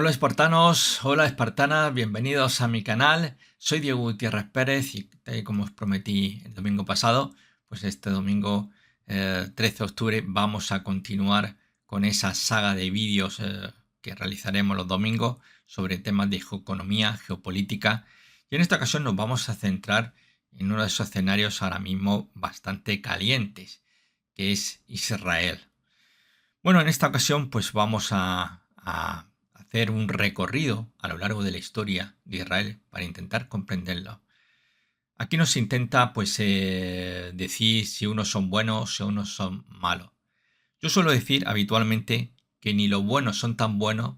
Hola espartanos, hola espartanas, bienvenidos a mi canal. Soy Diego Gutiérrez Pérez y tal y como os prometí el domingo pasado, pues este domingo 13 de octubre vamos a continuar con esa saga de vídeos que realizaremos los domingos sobre temas de geoeconomía, geopolítica, y en esta ocasión nos vamos a centrar en uno de esos escenarios ahora mismo bastante calientes, que es Israel. Bueno, en esta ocasión pues vamos a hacer un recorrido a lo largo de la historia de Israel para intentar comprenderlo. Aquí nos intenta pues decir si unos son buenos, si unos son malos. Yo suelo decir habitualmente que ni los buenos son tan buenos,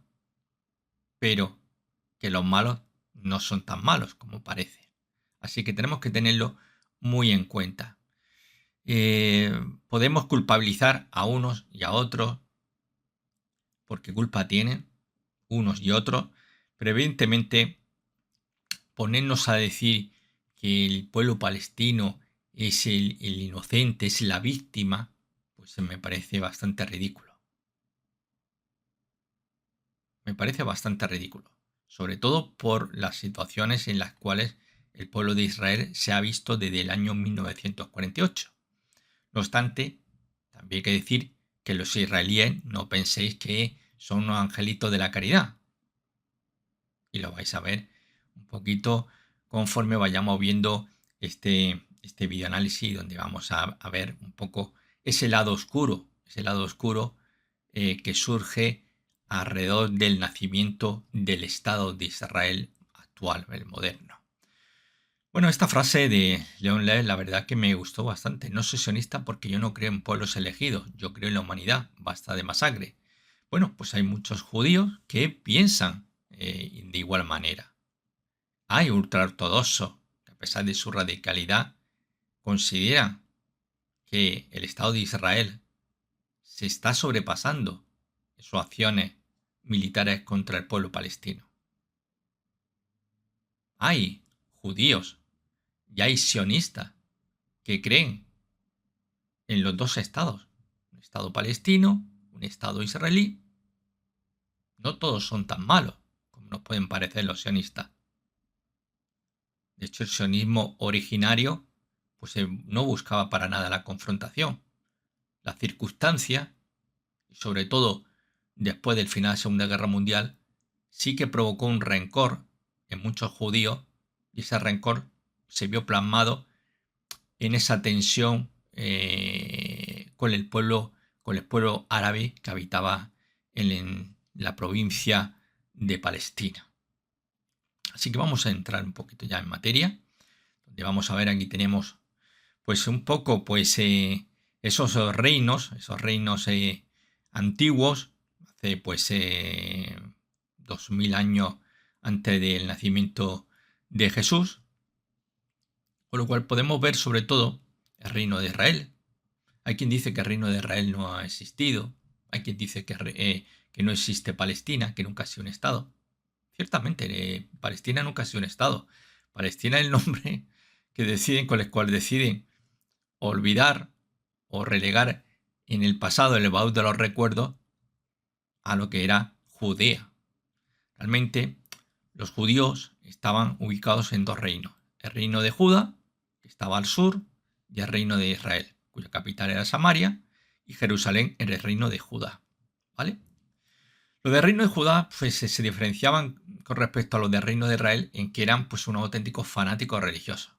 pero que los malos no son tan malos como parece. Así que tenemos que tenerlo muy en cuenta. Podemos culpabilizar a unos y a otros porque culpa tienen unos y otros, pero evidentemente ponernos a decir que el pueblo palestino es el inocente, es la víctima, pues me parece bastante ridículo. Me parece bastante ridículo, sobre todo por las situaciones en las cuales el pueblo de Israel se ha visto desde el año 1948. No obstante, también hay que decir que los israelíes no penséis que son unos angelitos de la caridad. Y lo vais a ver un poquito conforme vayamos viendo este videoanálisis donde vamos a ver un poco ese lado oscuro que surge alrededor del nacimiento del Estado de Israel actual, el moderno. Bueno, esta frase de Leon Less, la verdad que me gustó bastante. No soy sionista porque yo no creo en pueblos elegidos, yo creo en la humanidad, basta de masacre. Bueno, pues hay muchos judíos que piensan de igual manera. Hay ultraortodoxos que a pesar de su radicalidad consideran que el Estado de Israel se está sobrepasando en sus acciones militares contra el pueblo palestino. Hay judíos y hay sionistas que creen en los dos estados, un estado palestino, un estado israelí. No todos son tan malos como nos pueden parecer los sionistas. De hecho, el sionismo originario pues, no buscaba para nada la confrontación. Las circunstancias, y sobre todo después del final de la Segunda Guerra Mundial, sí que provocó un rencor en muchos judíos y ese rencor se vio plasmado en esa tensión con el pueblo árabe que habitaba en la provincia de Palestina. Así que vamos a entrar un poquito ya en materia, donde vamos a ver, aquí tenemos pues un poco pues esos reinos antiguos, hace pues 2000 años antes del nacimiento de Jesús, con lo cual podemos ver sobre todo el reino de Israel. Hay quien dice que el reino de Israel no ha existido, hay quien dice que no existe Palestina, que nunca ha sido un estado. Ciertamente, Palestina nunca ha sido un estado. Palestina es el nombre que deciden, con el cual deciden olvidar o relegar en el pasado, en el baúl de los recuerdos, a lo que era Judea. Realmente, los judíos estaban ubicados en dos reinos. El reino de Judá, que estaba al sur, y el reino de Israel, cuya capital era Samaria, y Jerusalén era el reino de Judá. ¿Vale? Los del reino de Judá pues, se diferenciaban con respecto a los del reino de Israel en que eran pues, unos auténticos fanáticos religiosos.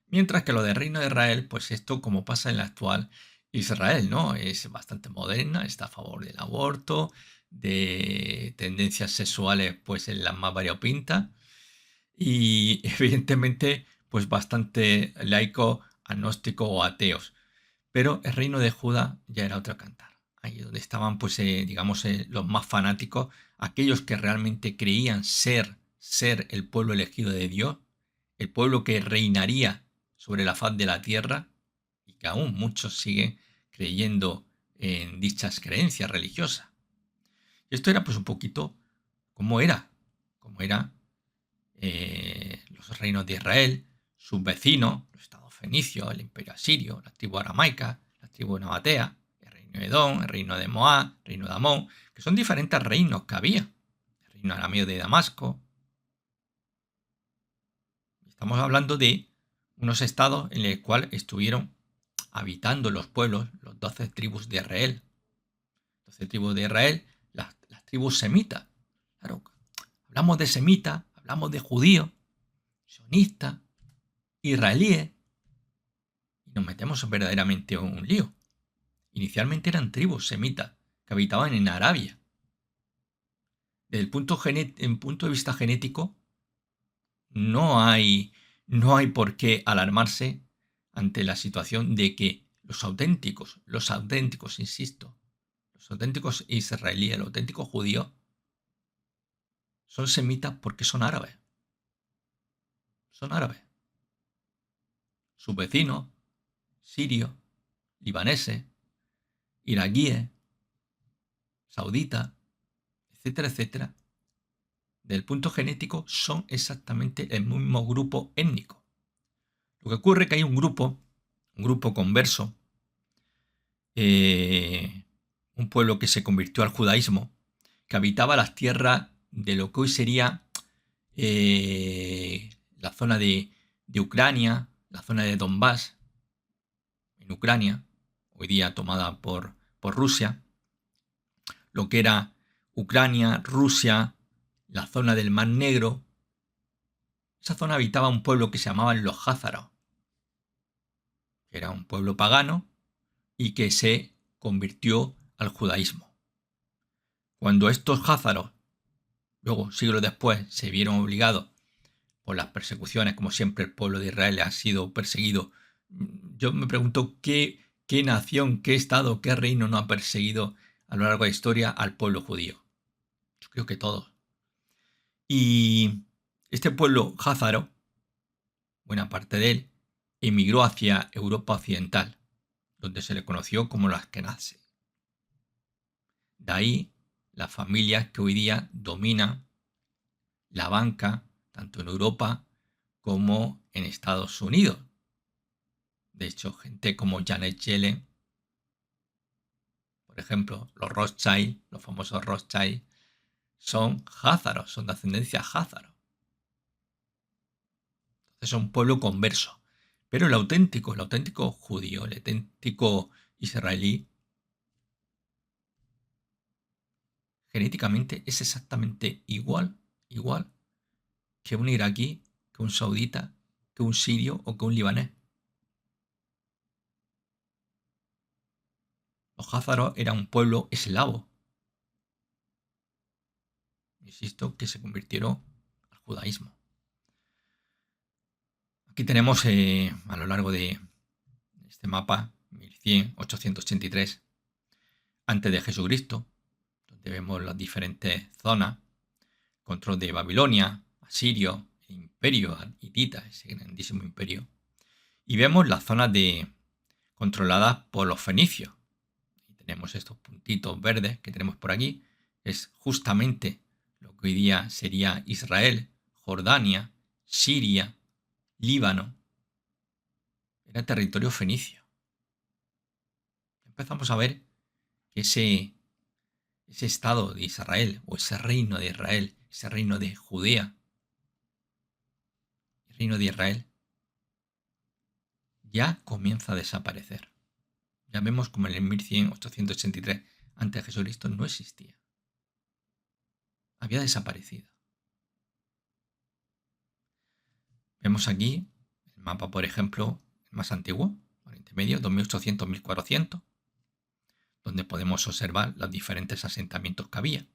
Mientras que los del reino de Israel, pues esto como pasa en la actual Israel, ¿no? Es bastante moderna, está a favor del aborto, de tendencias sexuales pues en las más variopintas y evidentemente pues bastante laico, agnóstico o ateos. Pero el reino de Judá ya era otro cantar. Ahí donde estaban pues digamos los más fanáticos, aquellos que realmente creían ser el pueblo elegido de Dios, el pueblo que reinaría sobre la faz de la tierra y que aún muchos siguen creyendo en dichas creencias religiosas. Y esto era pues un poquito como era los reinos de Israel, sus vecinos, los estados fenicios, el imperio asirio, la tribu aramaica, la tribu nabatea, el reino de Edom, el reino de Moab, el reino de Amón, que son diferentes reinos que había. El reino arameo de Damasco. Estamos hablando de unos estados en los cuales estuvieron habitando los pueblos, los 12 tribus de Israel. 12 tribus de Israel, las tribus semitas. Claro, hablamos de semitas, hablamos de judíos, sionistas, israelíes, y nos metemos verdaderamente en un lío. Inicialmente eran tribus semitas que habitaban en Arabia. Desde el punto de vista genético, no hay por qué alarmarse ante la situación de que los auténticos, insisto, los auténticos israelíes, los auténticos judíos, son semitas porque son árabes. Son árabes. Sus vecinos, sirios, libaneses, iraquíes, sauditas, etcétera, etcétera, del punto genético son exactamente el mismo grupo étnico. Lo que ocurre es que hay un grupo converso, un pueblo que se convirtió al judaísmo, que habitaba las tierras de lo que hoy sería la zona de Ucrania, la zona de Donbass, en Ucrania, hoy día tomada por Rusia, lo que era Ucrania, Rusia, la zona del Mar Negro. Esa zona habitaba un pueblo que se llamaban los házaros, que era un pueblo pagano y que se convirtió al judaísmo. Cuando estos házaros, luego siglos después, se vieron obligados por las persecuciones, como siempre el pueblo de Israel ha sido perseguido, yo me pregunto qué nación, qué estado, qué reino no ha perseguido a lo largo de la historia al pueblo judío. Yo creo que todos. Y este pueblo házaro, buena parte de él, emigró hacia Europa occidental, donde se le conoció como los Askenazes. De ahí las familias que hoy día dominan la banca, tanto en Europa como en Estados Unidos. De hecho, gente como Janet Yellen, por ejemplo, los Rothschild, los famosos Rothschild, son házaros, son de ascendencia házaro. Entonces son un pueblo converso. Pero el auténtico judío, el auténtico israelí, genéticamente es exactamente igual que un iraquí, que un saudita, que un sirio o que un libanés. Los házaros eran un pueblo eslavo, insisto, que se convirtieron al judaísmo. Aquí tenemos a lo largo de este mapa 1100-883 antes de Jesucristo, donde vemos las diferentes zonas, control de Babilonia, Asirio, el imperio hitita, ese grandísimo imperio, y vemos las zonas controladas por los fenicios. Y tenemos estos puntitos verdes que tenemos por aquí, es justamente lo que hoy día sería Israel, Jordania, Siria, Líbano. Era territorio fenicio. Empezamos a ver que ese estado de Israel, o ese reino de Israel, ese reino de Judea, el reino de Israel, ya comienza a desaparecer. Ya vemos como en el 1100-883 antes de Jesucristo no existía. Había desaparecido. Vemos aquí el mapa, por ejemplo, el más antiguo, Oriente Medio, 2800-1400, donde podemos observar los diferentes asentamientos que había,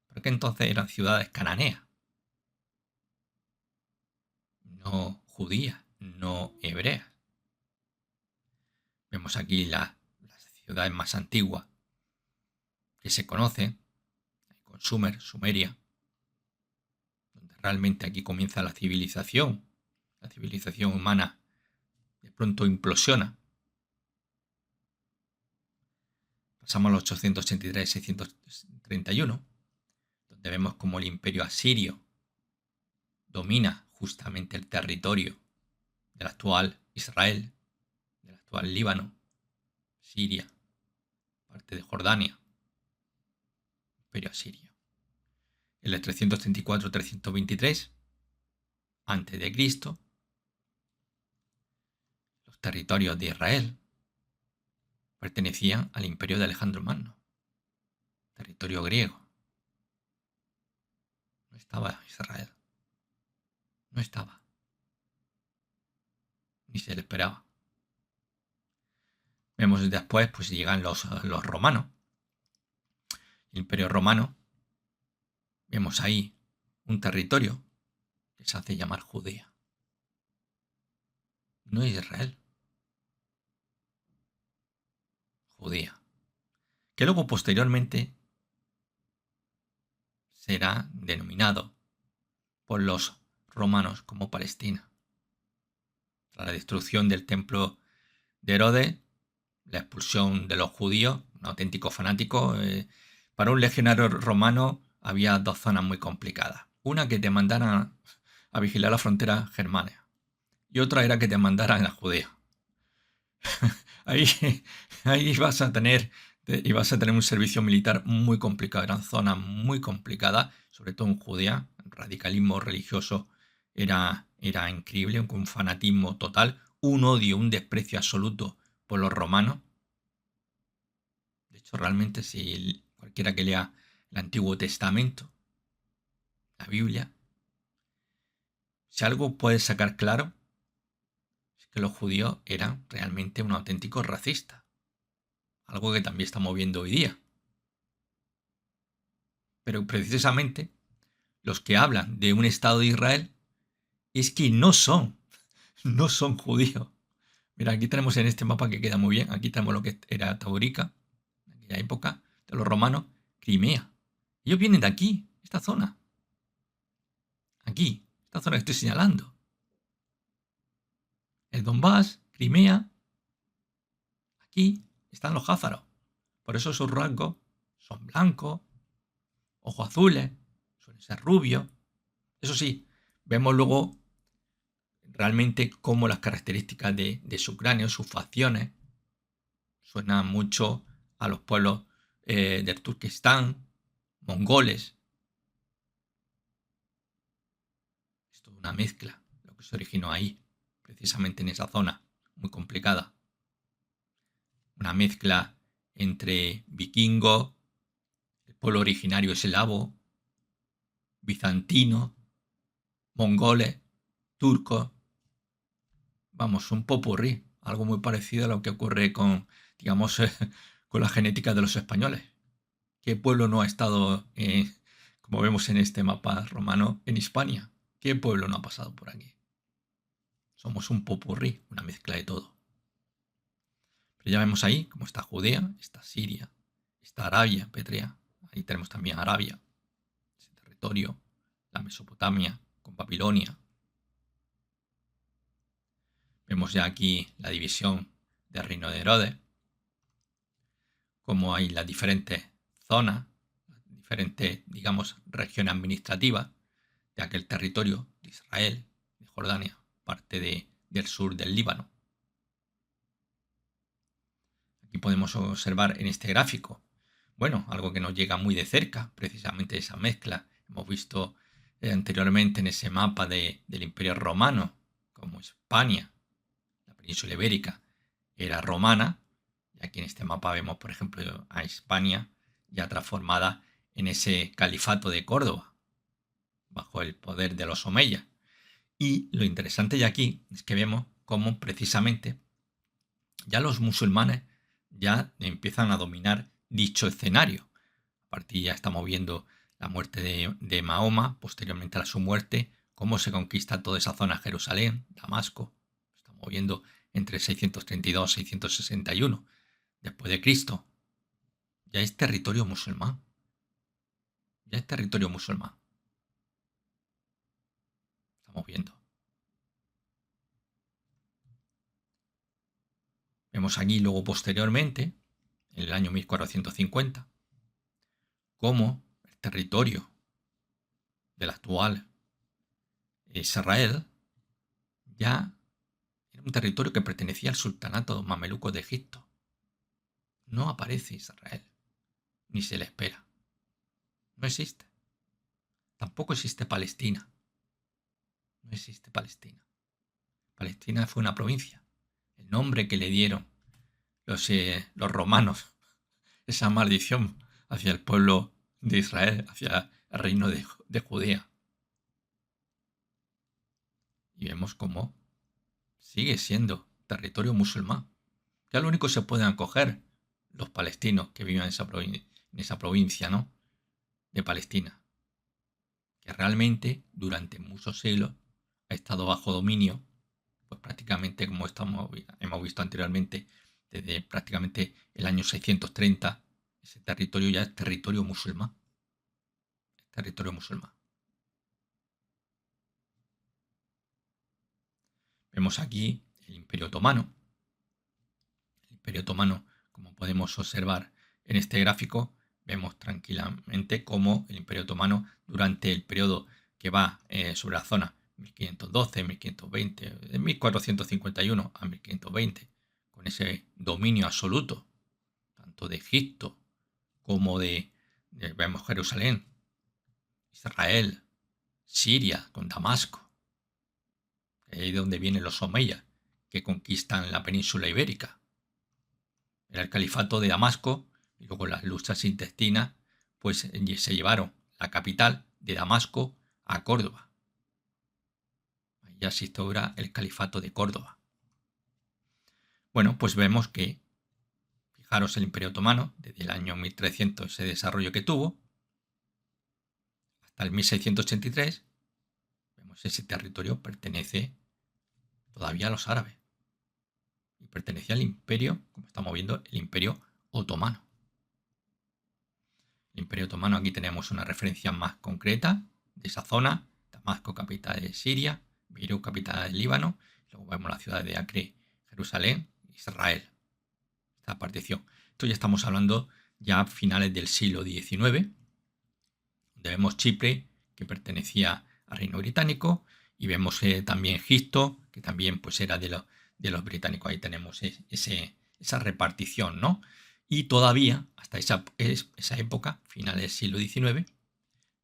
porque entonces eran ciudades cananeas, no judías, no hebreas. Vemos aquí las ciudades más antiguas que se conocen, con Sumeria, donde realmente aquí comienza la civilización humana de pronto implosiona. Pasamos a los 883-631, donde vemos como el imperio asirio domina justamente el territorio del actual Israel, del actual Líbano, Siria, parte de Jordania, imperio asirio. en el 334-323 a.C., los territorios de Israel pertenecían al imperio de Alejandro Magno, territorio griego. No estaba Israel. No estaba. Ni se le esperaba. Vemos después, pues llegan los romanos. El imperio romano. Vemos ahí un territorio que se hace llamar Judea. No es Israel. Judea. Que luego posteriormente será denominado por los romanos como Palestina. Tras la destrucción del templo de Herodes, la expulsión de los judíos, un auténtico fanático, para un legionario romano había dos zonas muy complicadas. Una que te mandaran a vigilar la frontera germana y otra era que te mandaran a Judea. ahí vas a tener un servicio militar muy complicado. Eran zonas muy complicadas, sobre todo en Judea. El radicalismo religioso era increíble, un fanatismo total, un odio, un desprecio absoluto por los romanos. De hecho, realmente, si cualquiera que lea el Antiguo Testamento, la Biblia, si algo puedes sacar claro, es que los judíos eran realmente un auténtico racista. Algo que también estamos viendo hoy día. Pero precisamente los que hablan de un Estado de Israel es que no son judíos. Mira, aquí tenemos en este mapa que queda muy bien, aquí tenemos lo que era Taurica, en aquella época, de los romanos, Crimea. Ellos vienen de aquí, esta zona. Aquí, esta zona que estoy señalando. El Donbass, Crimea, aquí están los házaros. Por eso sus rasgos son blancos, ojos azules, suelen ser rubios. Eso sí, vemos luego realmente cómo las características de su cráneo, sus facciones, suenan mucho a los pueblos del Turquestán, mongoles. Es toda una mezcla, lo que se originó ahí, precisamente en esa zona, muy complicada. Una mezcla entre vikingos, el pueblo originario eslavo, bizantino, mongoles, turcos. Vamos, un popurrí, algo muy parecido a lo que ocurre con, digamos, con la genética de los españoles. ¿Qué pueblo no ha estado, como vemos en este mapa romano, en Hispania? ¿Qué pueblo no ha pasado por aquí? Somos un popurrí, una mezcla de todo. Pero ya vemos ahí cómo está Judea, está Siria, está Arabia, Petrea. Ahí tenemos también Arabia, ese territorio, la Mesopotamia, con Babilonia. Vemos ya aquí la división del reino de Herodes, cómo hay las diferentes zonas, las diferentes, digamos, regiones administrativas de aquel territorio de Israel, de Jordania, parte del sur del Líbano. Aquí podemos observar en este gráfico, bueno, algo que nos llega muy de cerca, precisamente esa mezcla. Hemos visto anteriormente en ese mapa del Imperio Romano, como España, la península ibérica, era romana, y aquí en este mapa vemos, por ejemplo, a España ya transformada en ese califato de Córdoba, bajo el poder de los omeyas. Y lo interesante de aquí es que vemos cómo precisamente ya los musulmanes ya empiezan a dominar dicho escenario. A partir ya estamos viendo la muerte de Mahoma, posteriormente a su muerte, cómo se conquista toda esa zona, Jerusalén, Damasco. Estamos viendo entre 632 y 661 después de Cristo. Ya es territorio musulmán. Ya es territorio musulmán. Estamos viendo. Vemos aquí luego posteriormente, en el año 1450, cómo el territorio del actual Israel ya era un territorio que pertenecía al sultanato mameluco de Egipto. No aparece Israel, ni se le espera. No existe. tampoco existe Palestina. No existe Palestina. Palestina fue una provincia. El nombre que le dieron los romanos, esa maldición hacia el pueblo de Israel, hacia el reino de Judea. Y vemos cómo sigue siendo territorio musulmán. Ya lo único que se pueden acoger los palestinos que viven en esa provincia, ¿no?, de Palestina, que realmente durante muchos siglos ha estado bajo dominio, pues prácticamente como hemos visto anteriormente, desde prácticamente el año 630, ese territorio ya es territorio musulmán. Es territorio musulmán. Vemos aquí el Imperio Otomano. El Imperio Otomano, como podemos observar en este gráfico, vemos tranquilamente cómo el Imperio Otomano, durante el periodo que va sobre la zona 1512, 1520, de 1451 a 1520, con ese dominio absoluto, tanto de Egipto como vemos Jerusalén, Israel, Siria, con Damasco, ahí de donde vienen los omeyas, que conquistan la península ibérica. Era el califato de Damasco, y luego las luchas intestinas pues se llevaron la capital de Damasco a Córdoba. Ahí ya se instaura el califato de Córdoba. Bueno, pues vemos que, fijaros, el Imperio Otomano, desde el año 1300, ese desarrollo que tuvo, hasta el 1683, vemos ese territorio pertenece todavía a los árabes. Y pertenecía al imperio, como estamos viendo, el Imperio Otomano. El Imperio Otomano, aquí tenemos una referencia más concreta de esa zona: Damasco, capital de Siria; Beirut, capital del Líbano; luego vemos la ciudad de Acre, Jerusalén, Israel. Esta partición. Esto ya estamos hablando ya a finales del siglo XIX, donde vemos Chipre, que pertenecía al Reino Británico, y vemos también Egipto, que también pues era de los británicos. Ahí tenemos esa repartición, ¿no? Y todavía, hasta esa época, finales del siglo XIX,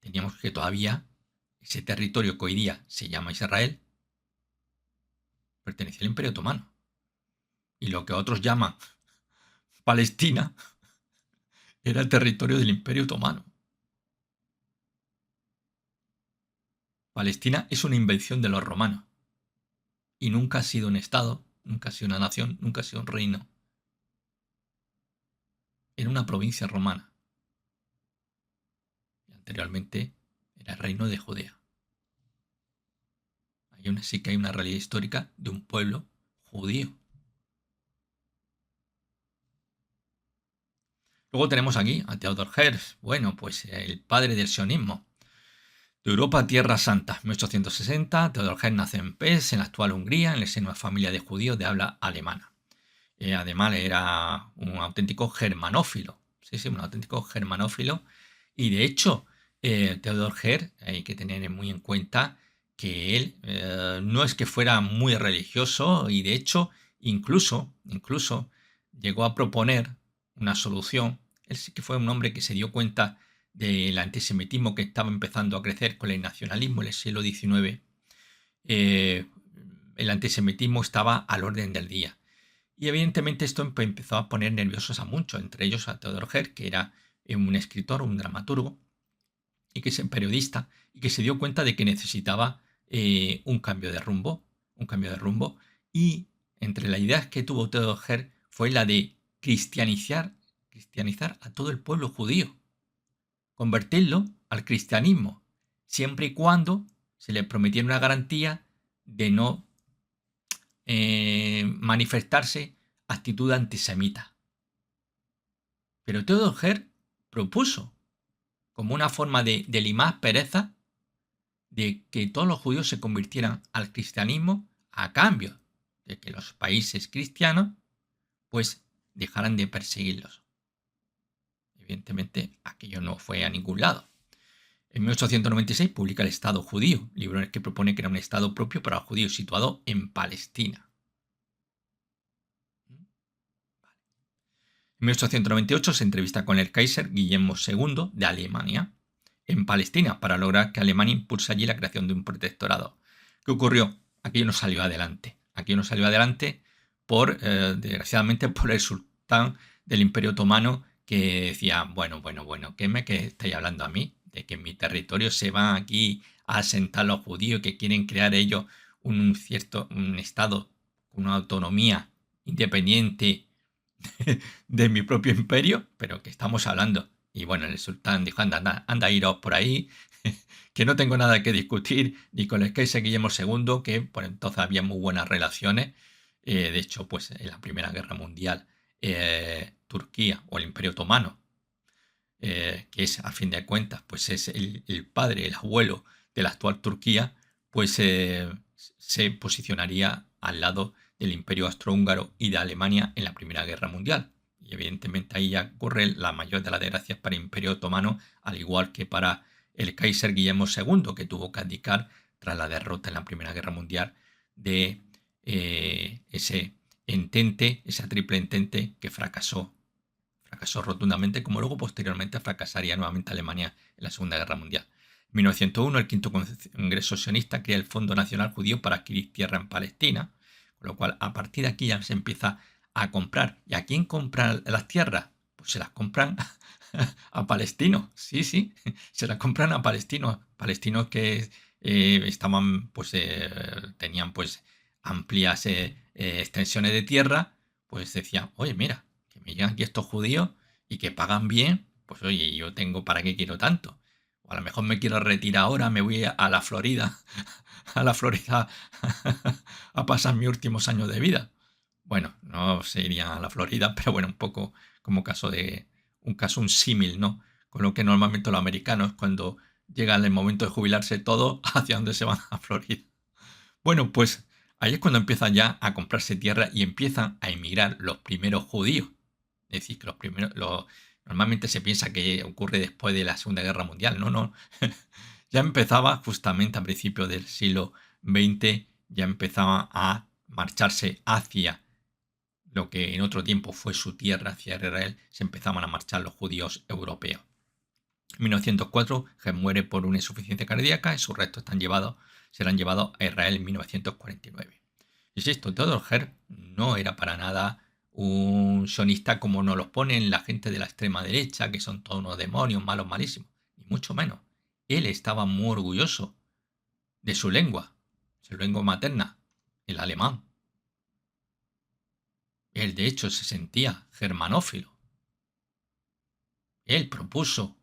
teníamos que todavía ese territorio que hoy día se llama Israel pertenecía al Imperio Otomano. Y lo que otros llaman Palestina era el territorio del Imperio Otomano. Palestina es una invención de los romanos y nunca ha sido un estado, nunca ha sido una nación, nunca ha sido un reino. Era una provincia romana. Y anteriormente era el reino de Judea. Sí que hay una realidad histórica de un pueblo judío. Luego tenemos aquí a Theodor Herzl, bueno, pues el padre del sionismo. De Europa a Tierra Santa, 1860, Theodor Herzl nace en Pécs, en la actual Hungría, en el seno de una familia de judíos de habla alemana. Además era un auténtico germanófilo, sí, un auténtico germanófilo. Y de hecho, Theodor Herzl, hay que tener muy en cuenta que él no es que fuera muy religioso, y de hecho incluso llegó a proponer una solución. Él sí que fue un hombre que se dio cuenta del antisemitismo que estaba empezando a crecer con el nacionalismo en el siglo XIX. El antisemitismo estaba al orden del día. Y evidentemente esto empezó a poner nerviosos a muchos, entre ellos a Theodor Herzl, que era un escritor, un dramaturgo, y que es un periodista, y que se dio cuenta de que necesitaba un cambio de rumbo. Y entre las ideas que tuvo Theodor Herzl fue la de cristianizar a todo el pueblo judío, convertirlo al cristianismo, siempre y cuando se le prometiera una garantía de no manifestarse actitud antisemita. Pero Theodor Herzl propuso, como una forma de limar pereza, de que todos los judíos se convirtieran al cristianismo a cambio de que los países cristianos pues dejaran de perseguirlos. Evidentemente aquello no fue a ningún lado. En 1896 publica El Estado Judío, libro en el que propone crear un Estado propio para los judíos situado en Palestina. En 1898 se entrevista con el Kaiser Guillermo II de Alemania. en Palestina para lograr que Alemania impulse allí la creación de un protectorado. ¿Qué ocurrió? Aquello no salió adelante. Aquello no salió adelante desgraciadamente, por el sultán del Imperio Otomano, que decía, bueno, ¿qué estáis hablando a mí? De que en mi territorio se van aquí a asentar los judíos, que quieren crear ellos un estado con una autonomía independiente de mi propio imperio, pero que estamos hablando. Y bueno, el sultán dijo, anda, iros por ahí, que no tengo nada que discutir ni con el Kaiser Guillermo II, que por entonces había muy buenas relaciones. De hecho, pues en la Primera Guerra Mundial, Turquía o el Imperio Otomano, que es, a fin de cuentas, pues es el padre, el abuelo de la actual Turquía, pues se posicionaría al lado del Imperio Austrohúngaro y de Alemania en la Primera Guerra Mundial. Y evidentemente ahí ya ocurre la mayor de las desgracias para el Imperio Otomano, al igual que para el Kaiser Guillermo II, que tuvo que abdicar tras la derrota en la Primera Guerra Mundial de ese entente, esa triple entente que fracasó rotundamente, como luego posteriormente fracasaría nuevamente Alemania en la Segunda Guerra Mundial. En 1901, el quinto Congreso sionista crea el Fondo Nacional Judío para adquirir tierra en Palestina, con lo cual a partir de aquí ya se empieza a comprar. ¿Y a quién compran las tierras? Pues se las compran a palestinos, sí, se las compran a palestinos que estaban, pues tenían pues amplias extensiones de tierra, pues decían, oye, mira, que me llegan aquí estos judíos y que pagan bien, pues oye, yo tengo, ¿para qué quiero tanto? O a lo mejor me quiero retirar ahora, me voy a la Florida, a la Florida a pasar mis últimos años de vida. Bueno, no se iría a la Florida, pero bueno, un poco como un símil, ¿no? Con lo que normalmente los americanos, cuando llega el momento de jubilarse todo, hacia dónde se van, a Florida. Bueno, pues ahí es cuando empiezan ya a comprarse tierra y empiezan a emigrar los primeros judíos. Es decir, que normalmente se piensa que ocurre después de la Segunda Guerra Mundial. No. Ya empezaba justamente a principios del siglo XX, ya empezaba a marcharse hacia lo que en otro tiempo fue su tierra, hacia Israel, se empezaban a marchar los judíos europeos. En 1904, Ger muere por una insuficiencia cardíaca y sus restos serán llevados a Israel en 1949. Insisto, Theodor Ger no era para nada un sionista como nos los ponen la gente de la extrema derecha, que son todos unos demonios, malos, malísimos, ni mucho menos. Él estaba muy orgulloso de su lengua materna, el alemán. Él, de hecho, se sentía germanófilo. Él propuso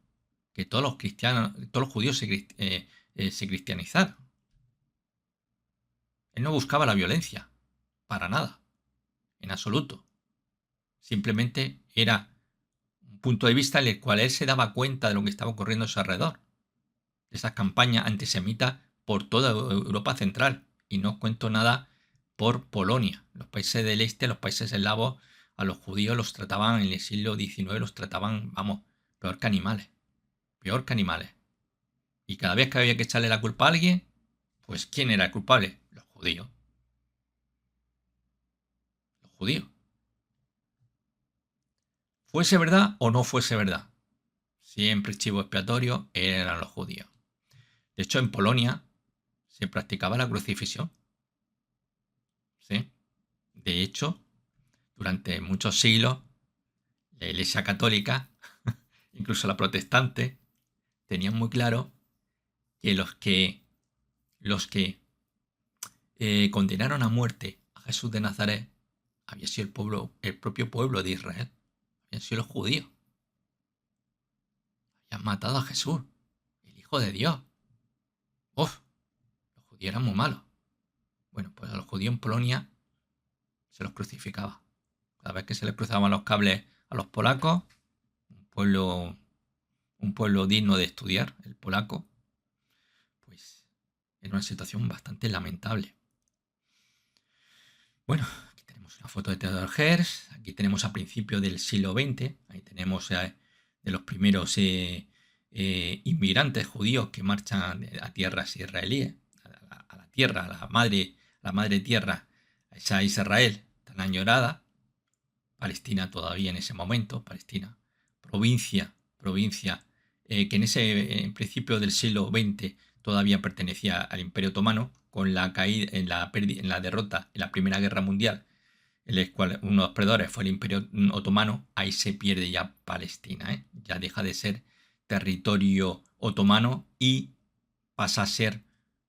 que todos los judíos se cristianizaran. Él no buscaba la violencia, para nada, en absoluto. Simplemente era un punto de vista en el cual él se daba cuenta de lo que estaba ocurriendo a su alrededor. De esas campañas antisemitas por toda Europa Central. Y no cuento nada por Polonia. Los países del este, los países eslavos, a los judíos los trataban en el siglo XIX, los trataban, peor que animales. Peor que animales. Y cada vez que había que echarle la culpa a alguien, pues ¿quién era el culpable? Los judíos. Los judíos. Fuese verdad o no fuese verdad. Siempre chivo expiatorio eran los judíos. De hecho, en Polonia se practicaba la crucifixión. ¿Sí? De hecho, durante muchos siglos, la Iglesia Católica, incluso la protestante, tenían muy claro que los que condenaron a muerte a Jesús de Nazaret había sido el propio pueblo de Israel, habían sido los judíos. Habían matado a Jesús, el Hijo de Dios. Uf, los judíos eran muy malos. Bueno, pues a los judíos en Polonia se los crucificaba. Cada vez que se les cruzaban los cables a los polacos, un pueblo digno de estudiar, el polaco, pues era una situación bastante lamentable. Bueno, aquí tenemos una foto de Theodor Herz, aquí tenemos a principios del siglo XX, ahí tenemos de los primeros inmigrantes judíos que marchan a tierras israelíes, a la tierra, a la madre tierra, a esa Israel tan añorada, Palestina todavía en ese momento, Palestina, provincia que en ese principio del siglo XX todavía pertenecía al Imperio Otomano, con la caída, en la derrota en la Primera Guerra Mundial, en la cual uno de los perdedores fue el Imperio Otomano, ahí se pierde ya Palestina, ¿eh? Ya deja de ser territorio otomano y pasa a ser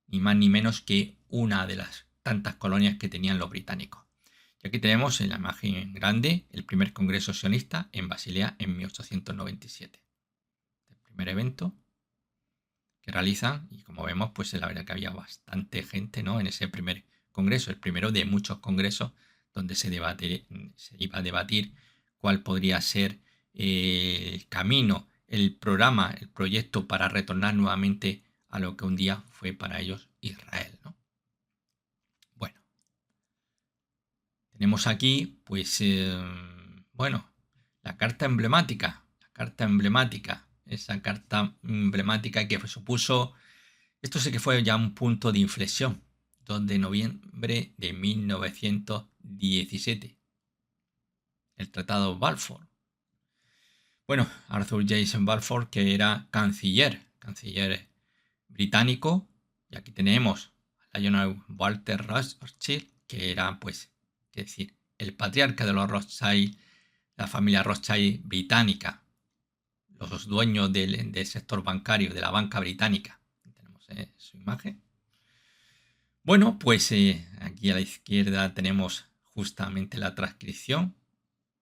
ni más ni menos que una de las tantas colonias que tenían los británicos. Y aquí tenemos en la imagen grande el primer congreso sionista en Basilea en 1897. El primer evento que realizan, y como vemos, pues la verdad que había bastante gente, ¿no?, en ese primer congreso, el primero de muchos congresos donde se iba a debatir cuál podría ser el camino, el programa, el proyecto para retornar nuevamente a lo que un día fue para ellos Israel, ¿no? Bueno, tenemos aquí, pues, bueno, la carta emblemática, esa carta emblemática que supuso, esto sí que fue ya un punto de inflexión, 2 de noviembre de 1917, el Tratado Balfour. Bueno, Arthur Jason Balfour, que era canciller británico, y aquí tenemos a Lionel Walter Rothschild, que era, pues, es decir, el patriarca de los Rothschild, la familia Rothschild británica, los dueños del sector bancario, de la banca británica. Tenemos su imagen. Bueno, pues aquí a la izquierda tenemos justamente la transcripción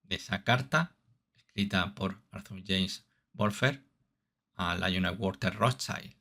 de esa carta escrita por Arthur James Balfour a Lionel Walter Rothschild.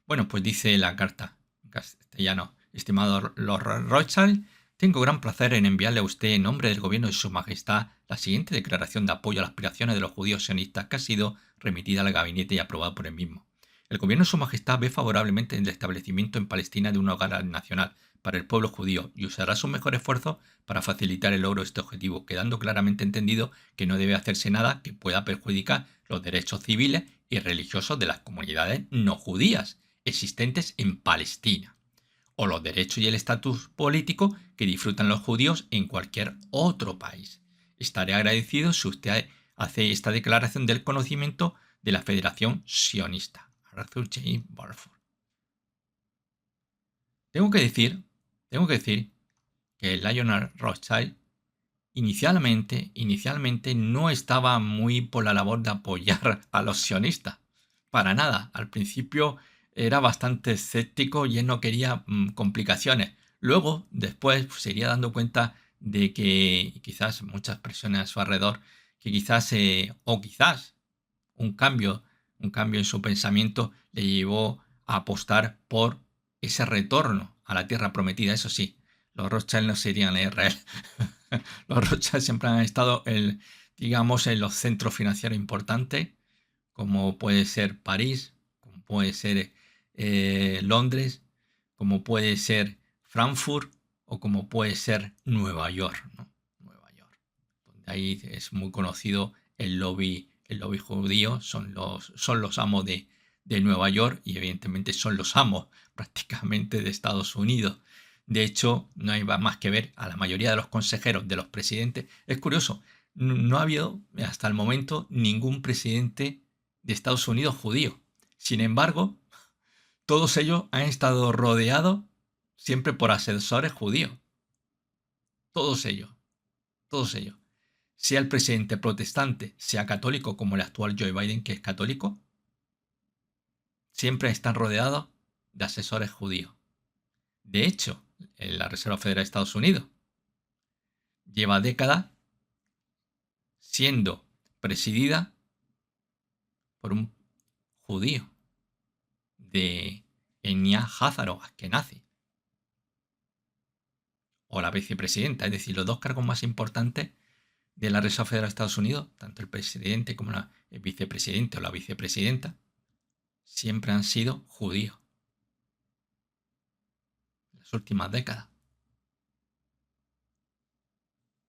Bueno, pues dice la carta en castellano: estimado Lord Rothschild, tengo gran placer en enviarle a usted en nombre del gobierno de Su Majestad la siguiente declaración de apoyo a las aspiraciones de los judíos sionistas que ha sido remitida al gabinete y aprobada por el mismo. El gobierno de Su Majestad ve favorablemente el establecimiento en Palestina de un hogar nacional para el pueblo judío y usará sus mejores esfuerzos para facilitar el logro de este objetivo, quedando claramente entendido que no debe hacerse nada que pueda perjudicar los derechos civiles y religiosos de las comunidades no judías existentes en Palestina, o los derechos y el estatus político que disfrutan los judíos en cualquier otro país. Estaré agradecido si usted hace esta declaración del conocimiento de la Federación Sionista. Arthur James Balfour. Tengo que decir que Lionel Rothschild inicialmente no estaba muy por la labor de apoyar a los sionistas. Para nada. Al principio era bastante escéptico y él no quería complicaciones. Luego, después, se iría dando cuenta de que quizás muchas personas a su alrededor, que quizás un cambio en su pensamiento le llevó a apostar por ese retorno a la tierra prometida. Eso sí, los Rothschild no se irían a Israel. Los Rothschild siempre han estado digamos, en los centros financieros importantes, como puede ser París, como puede ser Londres, como puede ser Frankfurt o como puede ser Nueva York, ¿no? Nueva York, donde ahí es muy conocido el lobby judío, son los amos de Nueva York y evidentemente son los amos prácticamente de Estados Unidos. De hecho, no hay más que ver a la mayoría de los consejeros, de los presidentes. Es curioso, no ha habido hasta el momento ningún presidente de Estados Unidos judío. Sin embargo, todos ellos han estado rodeados siempre por asesores judíos. Todos ellos. Sea el presidente protestante, sea católico, como el actual Joe Biden, que es católico, siempre están rodeados de asesores judíos. De hecho, la Reserva Federal de Estados Unidos lleva décadas siendo presidida por un judío de etnia házaro askenazi, o la vicepresidenta, es decir, los dos cargos más importantes de la Reserva Federal de Estados Unidos, tanto el presidente como el vicepresidente o la vicepresidenta, siempre han sido judíos. En las últimas décadas.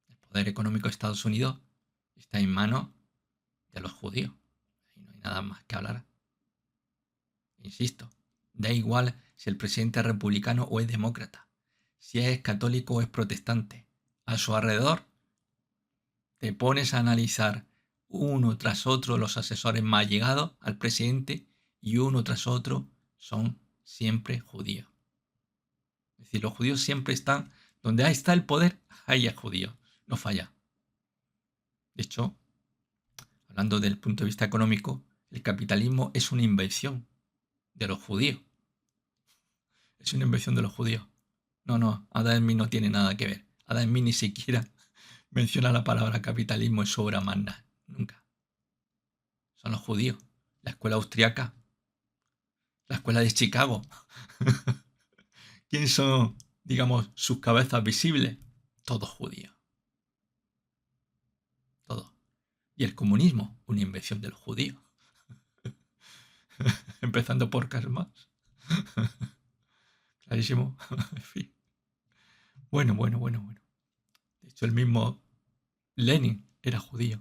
El poder económico de Estados Unidos está en manos de los judíos. Ahí no hay nada más que hablar. Insisto, da igual si el presidente es republicano o es demócrata, si es católico o es protestante. A su alrededor te pones a analizar uno tras otro los asesores más allegados al presidente y uno tras otro son siempre judíos. Es decir, los judíos siempre están donde ahí está el poder, ahí es judío, no falla. De hecho, hablando del punto de vista económico, el capitalismo es una invención de los judíos. Es una invención de los judíos. No, Adam Smith no tiene nada que ver. Adam Smith ni siquiera menciona la palabra capitalismo en su obra magna. Nunca. Son los judíos. La escuela austriaca. La escuela de Chicago. ¿Quién son, digamos, sus cabezas visibles? Todos judíos. Todos. Y el comunismo, una invención de los judíos. Empezando por Karl Marx. Clarísimo. En fin. Bueno. De hecho, el mismo Lenin era judío.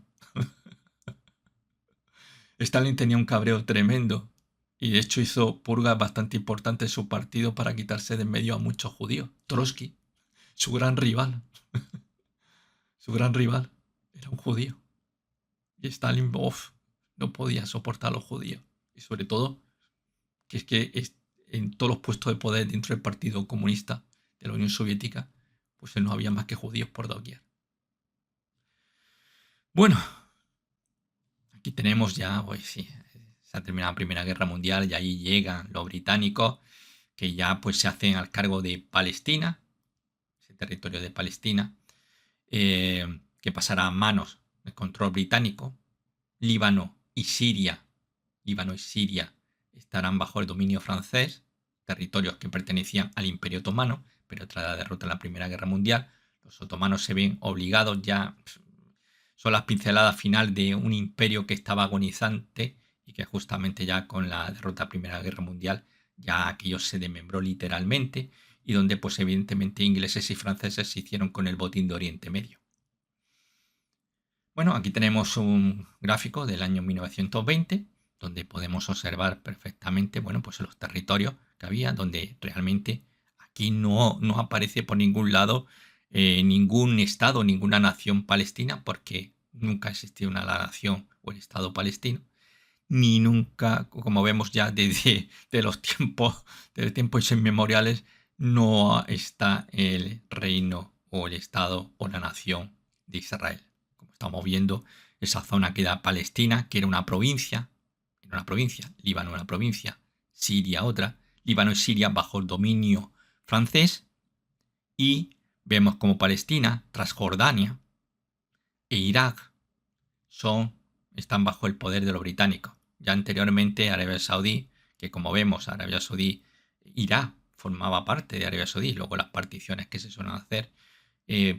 Stalin tenía un cabreo tremendo y de hecho hizo purgas bastante importantes en su partido para quitarse de en medio a muchos judíos. Trotsky, su gran rival, era un judío. Y Stalin no podía soportar a los judíos. Y sobre todo, que en todos los puestos de poder dentro del Partido Comunista de la Unión Soviética, pues no había más que judíos por doquier. Bueno, aquí tenemos ya, pues sí, se ha terminado la Primera Guerra Mundial y ahí llegan los británicos que ya pues se hacen al cargo de Palestina, ese territorio de Palestina, que pasará a manos del control británico. Líbano y Siria estarán bajo el dominio francés, territorios que pertenecían al Imperio Otomano, pero tras la derrota en la Primera Guerra Mundial, los otomanos se ven obligados ya, son las pinceladas final de un imperio que estaba agonizante y que justamente ya con la derrota de la Primera Guerra Mundial ya aquello se desmembró literalmente y donde pues evidentemente ingleses y franceses se hicieron con el botín de Oriente Medio. Bueno, aquí tenemos un gráfico del año 1920 donde podemos observar perfectamente, bueno, pues los territorios que había, donde realmente aquí no aparece por ningún lado ningún estado, ninguna nación palestina, porque nunca existió una nación o el estado palestino, ni nunca, como vemos ya desde los tiempos inmemoriales, no está el reino o el estado o la nación de Israel. Como estamos viendo, esa zona que da Palestina, que era una provincia, Líbano una provincia, Siria otra, Líbano y Siria bajo el dominio francés, y vemos como Palestina, Transjordania e Irak están bajo el poder de los británicos. Ya anteriormente Arabia Saudí, que como vemos Arabia Saudí, Irak formaba parte de Arabia Saudí, luego las particiones que se suelen hacer,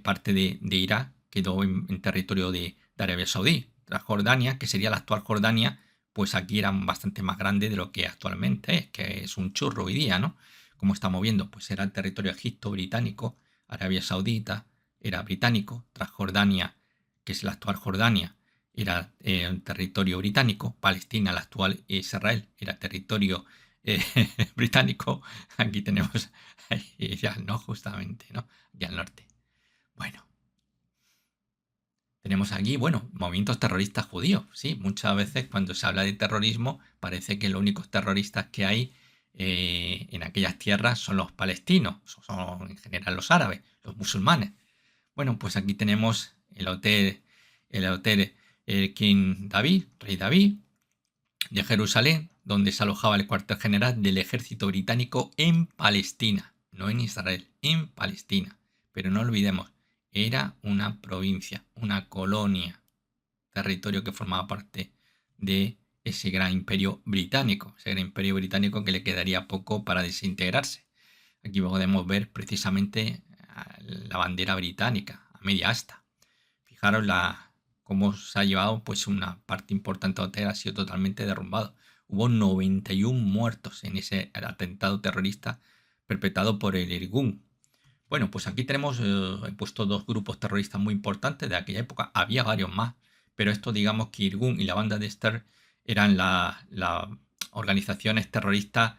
parte de Irak quedó en territorio de Arabia Saudí. Transjordania, que sería la actual Jordania, pues aquí era bastante más grande de lo que actualmente es, que es un churro hoy día, ¿no? Como estamos viendo, pues era el territorio egipto británico, Arabia Saudita era británico, Transjordania, que es la actual Jordania, era un territorio británico, Palestina, la actual Israel, era territorio británico. Aquí tenemos ya no, justamente, ¿no? Ya al norte. Bueno. Tenemos aquí, bueno, movimientos terroristas judíos. Sí, muchas veces cuando se habla de terrorismo parece que los únicos terroristas que hay en aquellas tierras son los palestinos, son en general los árabes, los musulmanes. Bueno, pues aquí tenemos el hotel King David, Rey David, de Jerusalén, donde se alojaba el cuartel general del ejército británico en Palestina, no en Israel, en Palestina. Pero no olvidemos, era una provincia, una colonia, territorio que formaba parte de ese gran imperio británico, que le quedaría poco para desintegrarse. Aquí podemos ver precisamente la bandera británica a media asta. Fijaros cómo se ha llevado, pues una parte importante del hotel ha sido totalmente derrumbado. Hubo 91 muertos en ese atentado terrorista perpetrado por el Irgun. Bueno, pues aquí tenemos, he puesto dos grupos terroristas muy importantes de aquella época. Había varios más, pero esto, digamos que Irgun y la banda de Esther eran las organizaciones terroristas,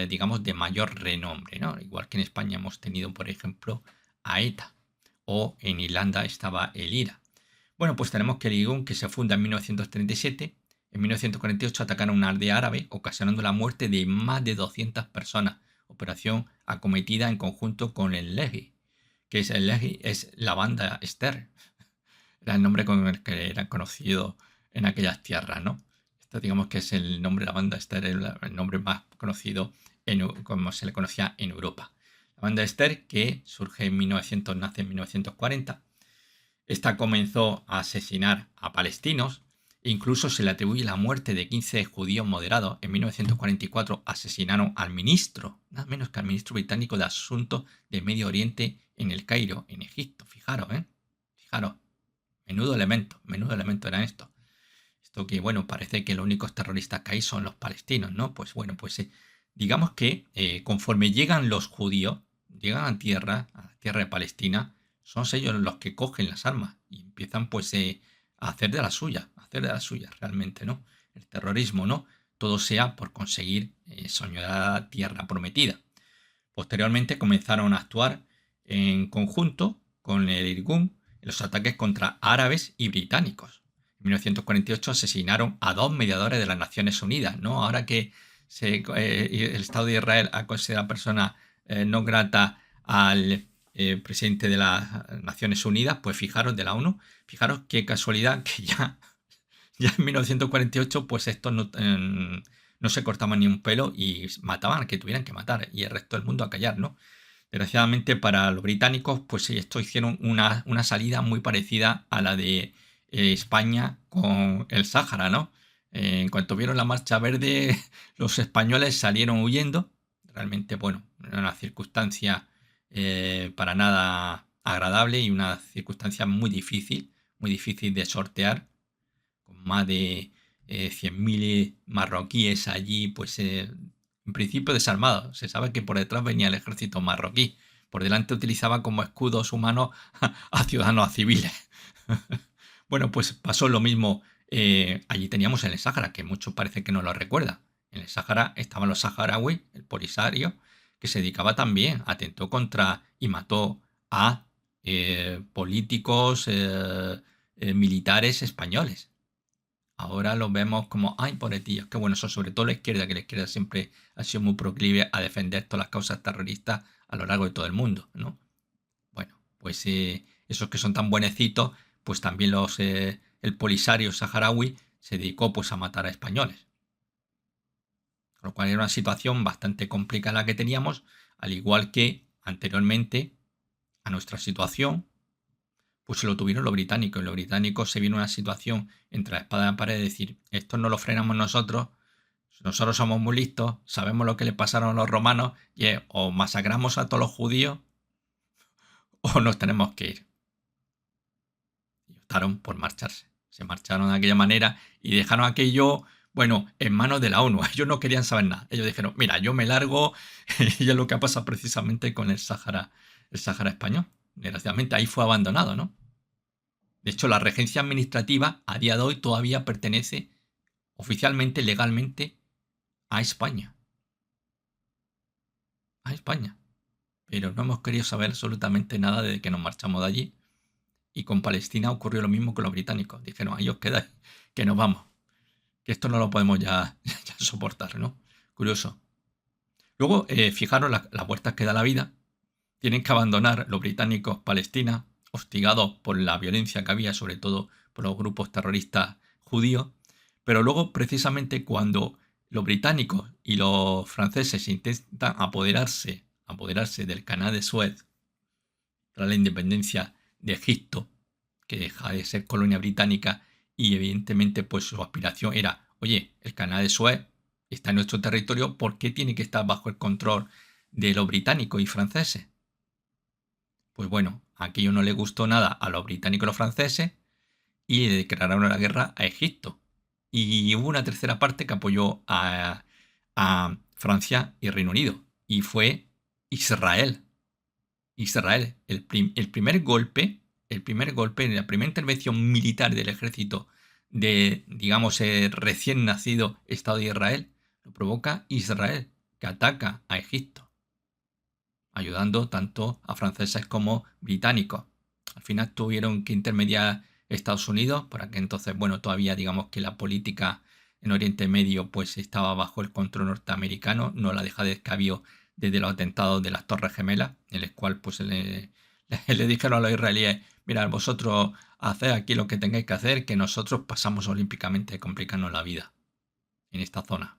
digamos, de mayor renombre, ¿no? Igual que en España hemos tenido, por ejemplo, a ETA, o en Irlanda estaba el IRA. Bueno, pues tenemos que el IRGUM, que se funda en 1937. En 1948 atacaron una aldea árabe, ocasionando la muerte de más de 200 personas. Operación acometida en conjunto con el Lehi, que es el Lehi, es la banda Esther. Era el nombre con el que eran conocidos en aquellas tierras, ¿no? Esto digamos que es el nombre de la banda Esther, el nombre más conocido como se le conocía en Europa. La banda Esther, que surge en 1900, nace en 1940. Esta comenzó a asesinar a palestinos. Incluso se le atribuye la muerte de 15 judíos moderados. En 1944 asesinaron al ministro, nada menos que al ministro británico de Asuntos de Medio Oriente en el Cairo, en Egipto. Fijaros, ¿eh? Fijaros. Menudo elemento eran estos. Esto que, bueno, parece que los únicos terroristas que hay son los palestinos, ¿no? Pues bueno, pues digamos que conforme llegan los judíos, llegan a la tierra de Palestina, son ellos los que cogen las armas y empiezan pues a hacer de la suya, realmente, ¿no? El terrorismo, ¿no? Todo sea por conseguir soñada tierra prometida. Posteriormente comenzaron a actuar en conjunto con el IRGUM en los ataques contra árabes y británicos. En 1948 asesinaron a 2 mediadores de las Naciones Unidas, ¿no? Ahora que el Estado de Israel ha considerado persona no grata al presidente de las Naciones Unidas, pues fijaros, de la ONU, fijaros qué casualidad que ya en 1948 pues estos no se cortaban ni un pelo y mataban a que tuvieran que matar y el resto del mundo a callar, ¿no? Desgraciadamente para los británicos, pues esto hicieron una salida muy parecida a la de España con el Sáhara, ¿no? En cuanto vieron la marcha verde, los españoles salieron huyendo. Realmente, bueno, era una circunstancia para nada agradable y una circunstancia muy difícil de sortear, con más de 100.000 marroquíes allí, pues en principio desarmados. Se sabe que por detrás venía el ejército marroquí. Por delante utilizaba como escudos humanos a ciudadanos, a civiles. Bueno, pues pasó lo mismo. Allí teníamos en el Sáhara, que muchos parece que no lo recuerda. En el Sáhara estaban los saharauis, el Polisario, que se dedicaba también, atentó contra y mató a políticos militares españoles. Ahora lo vemos como, ay, pobrecillos, que bueno, son sobre todo la izquierda, que la izquierda siempre ha sido muy proclive a defender todas las causas terroristas a lo largo de todo el mundo, ¿no? Bueno, pues esos que son tan buenecitos, pues también el Polisario saharaui se dedicó pues a matar a españoles. Con lo cual era una situación bastante complicada la que teníamos, al igual que anteriormente a nuestra situación, pues se lo tuvieron los británicos. Y los británicos se vieron una situación entre la espada y la pared de decir, esto no lo frenamos nosotros somos muy listos, sabemos lo que le pasaron a los romanos y es o masacramos a todos los judíos o nos tenemos que ir. Y optaron por marcharse. Se marcharon de aquella manera y dejaron aquello, bueno, en manos de la ONU. Ellos no querían saber nada. Ellos dijeron, mira, yo me largo y es lo que ha pasado precisamente con el Sáhara español. Desgraciadamente ahí fue abandonado, ¿no? De hecho, la regencia administrativa a día de hoy todavía pertenece oficialmente, legalmente, a España. A España. Pero no hemos querido saber absolutamente nada desde que nos marchamos de allí. Y con Palestina ocurrió lo mismo con los británicos. Dijeron, ahí os quedáis, que nos vamos. Que esto no lo podemos ya soportar, ¿no? Curioso. Luego, fijaros las vueltas que da la vida. Tienen que abandonar los británicos Palestina, hostigados por la violencia que había, sobre todo por los grupos terroristas judíos. Pero luego, precisamente cuando los británicos y los franceses intentan apoderarse del canal de Suez tras la independencia de Egipto, que deja de ser colonia británica, y evidentemente pues su aspiración era, oye, el canal de Suez está en nuestro territorio, ¿por qué tiene que estar bajo el control de los británicos y franceses? Pues bueno, aquello no le gustó nada a los británicos y los franceses y le declararon la guerra a Egipto. Y hubo una tercera parte que apoyó a Francia y Reino Unido, y fue Israel. Israel, el primer golpe, la primera intervención militar del ejército de, digamos, el recién nacido Estado de Israel, lo provoca Israel, que ataca a Egipto, ayudando tanto a franceses como británicos. Al final tuvieron que intermediar Estados Unidos. Por aquel entonces, bueno, todavía digamos que la política en Oriente Medio pues estaba bajo el control norteamericano, no la deja de descabio desde los atentados de las Torres Gemelas, en el cual pues le dijeron a los israelíes: mirad, vosotros haced aquí lo que tengáis que hacer, que nosotros pasamos olímpicamente de complicarnos la vida en esta zona.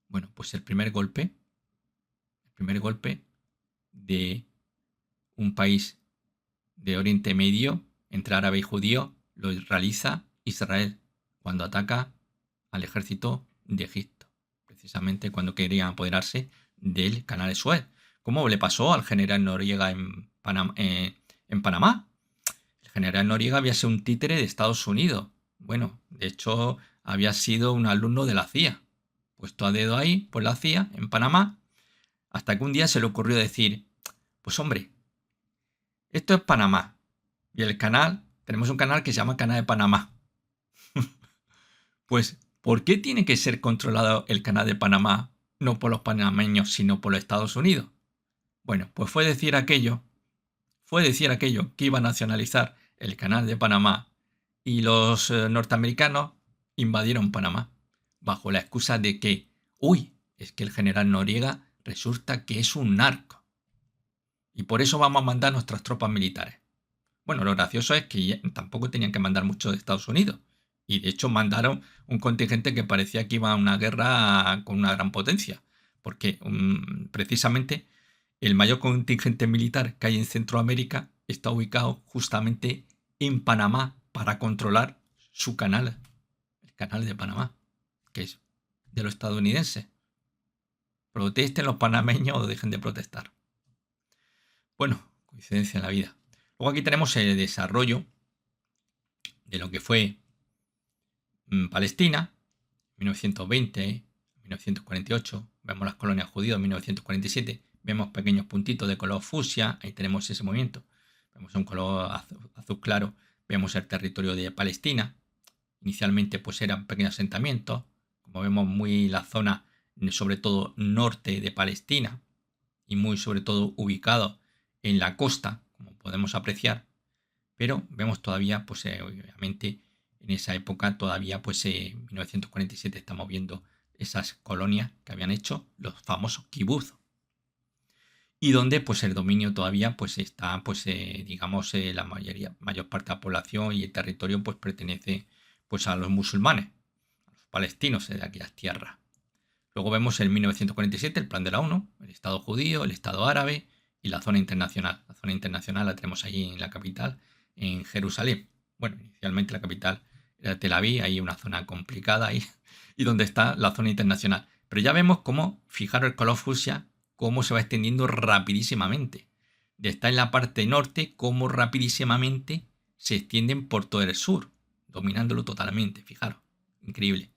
Bueno, pues el primer golpe de un país de Oriente Medio entre árabe y judío lo realiza Israel cuando ataca al ejército de Egipto, precisamente cuando querían apoderarse del canal de Suez. ¿Cómo le pasó al general Noriega en Panamá? El general Noriega había sido un títere de Estados Unidos. Bueno, de hecho había sido un alumno de la CIA, puesto a dedo ahí por la CIA en Panamá, hasta que un día se le ocurrió decir: pues hombre, esto es Panamá. Y el canal, tenemos un canal que se llama Canal de Panamá. Pues, ¿por qué tiene que ser controlado el canal de Panamá no por los panameños, sino por los Estados Unidos? Bueno, pues fue decir aquello que iba a nacionalizar el canal de Panamá, y los norteamericanos invadieron Panamá bajo la excusa de que, es que el general Noriega resulta que es un narco y por eso vamos a mandar nuestras tropas militares. Bueno, lo gracioso es que tampoco tenían que mandar mucho de Estados Unidos. Y de hecho mandaron un contingente que parecía que iba a una guerra con una gran potencia. Porque precisamente el mayor contingente militar que hay en Centroamérica está ubicado justamente en Panamá para controlar su canal, el canal de Panamá, que es de los estadounidenses. Protesten los panameños o dejen de protestar. Bueno, coincidencia en la vida. Luego aquí tenemos el desarrollo de lo que fue Palestina, 1920, 1948, vemos las colonias judías en 1947, vemos pequeños puntitos de color fucsia, ahí tenemos ese movimiento, vemos un color azul claro, vemos el territorio de Palestina, inicialmente pues eran pequeños asentamientos, como vemos muy la zona sobre todo norte de Palestina y muy sobre todo ubicado en la costa, como podemos apreciar, pero vemos todavía pues obviamente en esa época todavía pues en 1947 estamos viendo esas colonias que habían hecho los famosos kibutz, y donde pues el dominio todavía pues está pues digamos la mayor parte de la población y el territorio pues pertenece pues a los musulmanes, a los palestinos de aquellas tierras. Luego vemos en 1947 el plan de la ONU, el Estado judío, el Estado árabe y la zona internacional. La zona internacional la tenemos allí en la capital, en Jerusalén. Bueno, inicialmente la capital era Tel Aviv, hay una zona complicada ahí, y donde está la zona internacional. Pero ya vemos cómo, fijaros el color fucsia, cómo se va extendiendo rapidísimamente. De estar en la parte norte, cómo rapidísimamente se extienden por todo el sur, dominándolo totalmente, fijaros, increíble.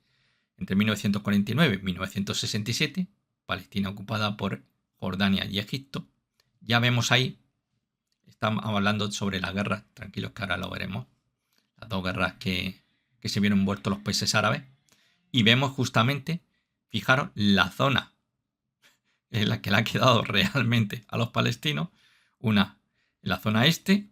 Entre 1949 y 1967, Palestina ocupada por Jordania y Egipto. Ya vemos ahí, estamos hablando sobre la guerra, tranquilos que ahora lo veremos, las dos guerras que se vieron envueltos los países árabes, y vemos justamente, fijaros, la zona en la que le ha quedado realmente a los palestinos, una en la zona este,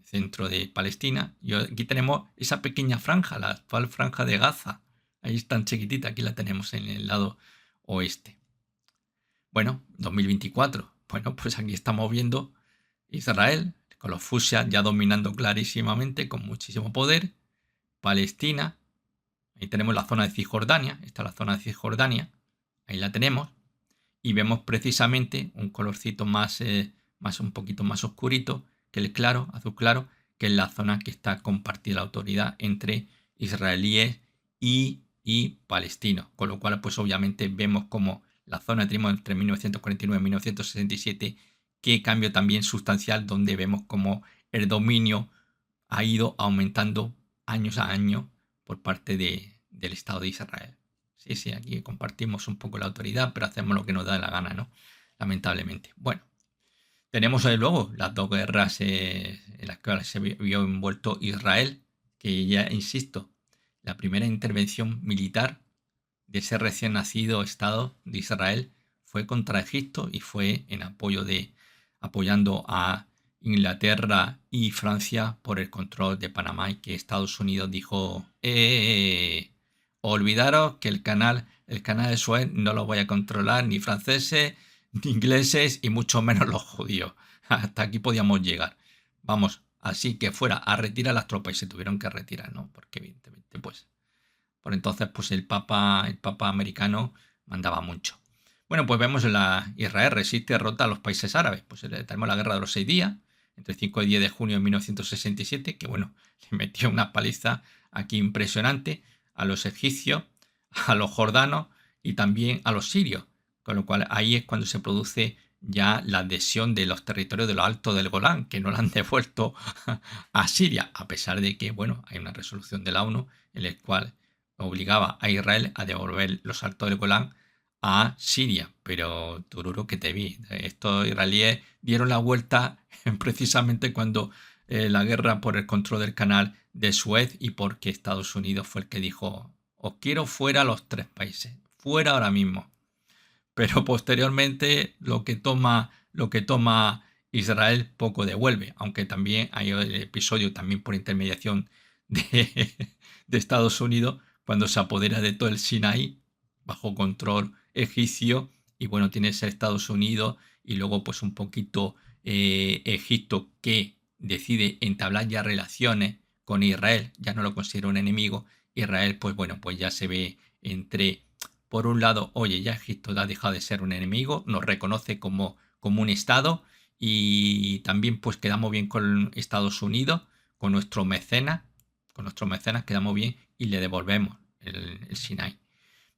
centro de Palestina, y aquí tenemos esa pequeña franja, la actual franja de Gaza. Ahí es tan chiquitita, aquí la tenemos en el lado oeste. Bueno, 2024. Bueno, pues aquí estamos viendo Israel, con los fucsia ya dominando clarísimamente, con muchísimo poder. Palestina, ahí tenemos la zona de Cisjordania, esta es la zona de Cisjordania, ahí la tenemos. Y vemos precisamente un colorcito más un poquito más oscurito que el claro, azul claro, que es la zona que está compartida la autoridad entre israelíes y palestinos, con lo cual pues obviamente vemos como la zona tenemos entre 1949 y 1967 qué cambio también sustancial, donde vemos como el dominio ha ido aumentando años a año por parte del Estado de Israel. Sí, aquí compartimos un poco la autoridad, pero hacemos lo que nos da la gana, ¿no? Lamentablemente. Bueno, tenemos luego las dos guerras en las que se vio envuelto Israel, que ya, insisto, la primera intervención militar de ese recién nacido Estado de Israel fue contra Egipto y fue en apoyando a Inglaterra y Francia por el control de Panamá, y que Estados Unidos dijo, olvidaros que el canal de Suez no lo voy a controlar ni franceses, ni ingleses, y mucho menos los judíos. Hasta aquí podíamos llegar. Vamos, así que fuera a retirar las tropas, y se tuvieron que retirar, ¿no? Porque evidentemente, pues, por entonces, pues el Papa americano mandaba mucho. Bueno, pues vemos Israel resiste y derrota a los países árabes. Pues tenemos la guerra de los 6 días, entre el 5 y 10 de junio de 1967, que bueno, le metió una paliza aquí impresionante a los egipcios, a los jordanos y también a los sirios. Con lo cual ahí es cuando se produce ya la adhesión de los territorios de los Altos del Golán, que no la han devuelto a Siria, a pesar de que, bueno, hay una resolución de la ONU en la cual obligaba a Israel a devolver los Altos del Golán a Siria, pero tururo que te vi. Estos israelíes dieron la vuelta precisamente cuando la guerra por el control del canal de Suez, y porque Estados Unidos fue el que dijo, os quiero fuera los 3 países, fuera ahora mismo. Pero posteriormente lo que toma Israel poco devuelve, aunque también hay el episodio también por intermediación de Estados Unidos, cuando se apodera de todo el Sinaí bajo control egipcio, y bueno, tienes a Estados Unidos y luego pues un poquito Egipto, que decide entablar ya relaciones con Israel, ya no lo considera un enemigo. Israel, pues bueno, pues ya se ve entre, por un lado, oye, ya Egipto ha dejado de ser un enemigo, nos reconoce como un Estado, y también pues quedamos bien con Estados Unidos, con nuestros mecenas quedamos bien y le devolvemos el Sinai.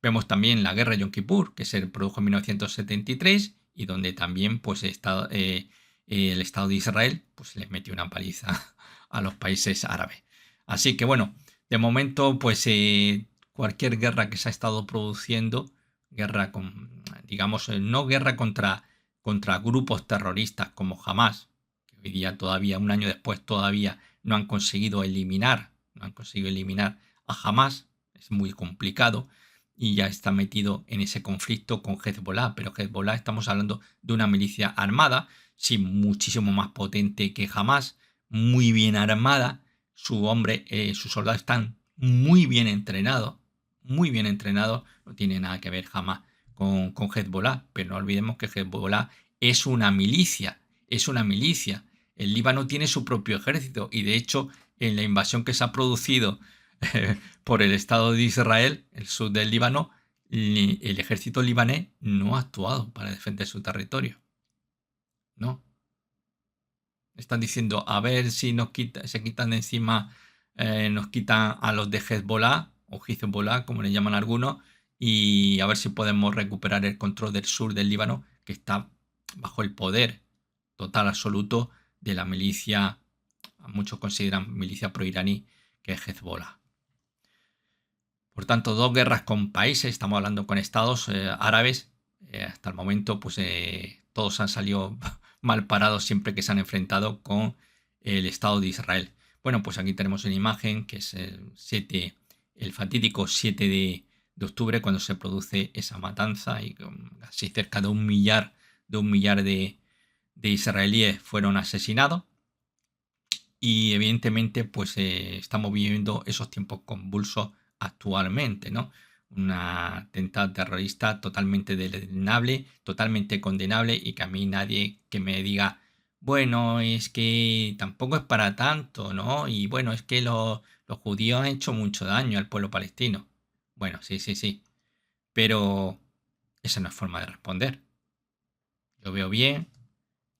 Vemos también la guerra de Yom Kippur, que se produjo en 1973, y donde también pues el Estado de Israel pues les metió una paliza a los países árabes. Así que bueno, de momento pues cualquier guerra que se ha estado produciendo, guerra con, digamos, no guerra contra grupos terroristas como Hamas, que hoy día todavía, un año después, todavía no han conseguido eliminar a Hamas, es muy complicado, y ya está metido en ese conflicto con Hezbollah. Pero Hezbollah, estamos hablando de una milicia armada, sí, muchísimo más potente que Hamas, muy bien armada, sus soldados están muy bien entrenados, no tiene nada que ver jamás con Hezbollah, pero no olvidemos que Hezbollah es una milicia, El Líbano tiene su propio ejército, y de hecho en la invasión que se ha producido por el Estado de Israel, el sur del Líbano, el ejército libanés no ha actuado para defender su territorio. No. Están diciendo, a ver si se quitan de encima, nos quitan a los de Hezbollah, o Hezbollah, como le llaman algunos, y a ver si podemos recuperar el control del sur del Líbano, que está bajo el poder total absoluto de la milicia, muchos consideran milicia proiraní, que es Hezbollah. Por tanto, 2 guerras con países, estamos hablando con estados árabes. Hasta el momento, pues todos han salido mal parados siempre que se han enfrentado con el Estado de Israel. Bueno, pues aquí tenemos una imagen que es el fatídico 7 de octubre, cuando se produce esa matanza, y casi cerca de un millar de israelíes fueron asesinados. Y evidentemente, pues estamos viviendo esos tiempos convulsos actualmente, ¿no? Un atentado terrorista totalmente deleznable, totalmente condenable, y que a mí nadie que me diga, bueno, es que tampoco es para tanto, ¿no? Y bueno, es que los judíos han hecho mucho daño al pueblo palestino. Bueno, sí, pero esa no es forma de responder. Yo veo bien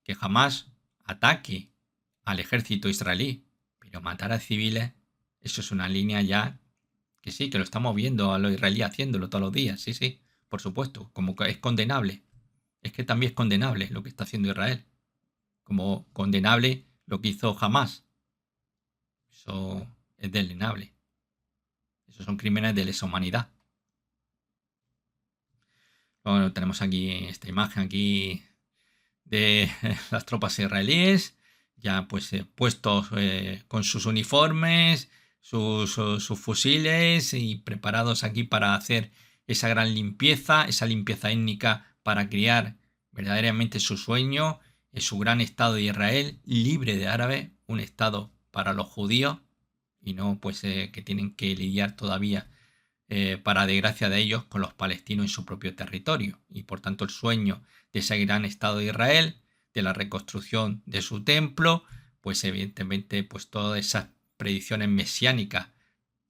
que jamás ataque al ejército israelí, pero matar a civiles, eso es una línea ya que sí, que lo estamos viendo a los israelíes haciéndolo todos los días, sí, por supuesto, como que es condenable. Es que también es condenable lo que está haciendo Israel, como condenable lo que hizo Hamas. Eso es deleznable. Esos son crímenes de lesa humanidad. Bueno, tenemos aquí esta imagen aquí de las tropas israelíes, ya pues puestos con sus uniformes, sus fusiles, y preparados aquí para hacer esa gran limpieza, esa limpieza étnica, para crear verdaderamente su sueño, su gran Estado de Israel, libre de árabes, un Estado para los judíos y no pues que tienen que lidiar todavía, para desgracia de ellos, con los palestinos en su propio territorio. Y por tanto el sueño de ese gran Estado de Israel, de la reconstrucción de su templo, pues evidentemente pues todas esas predicciones mesiánicas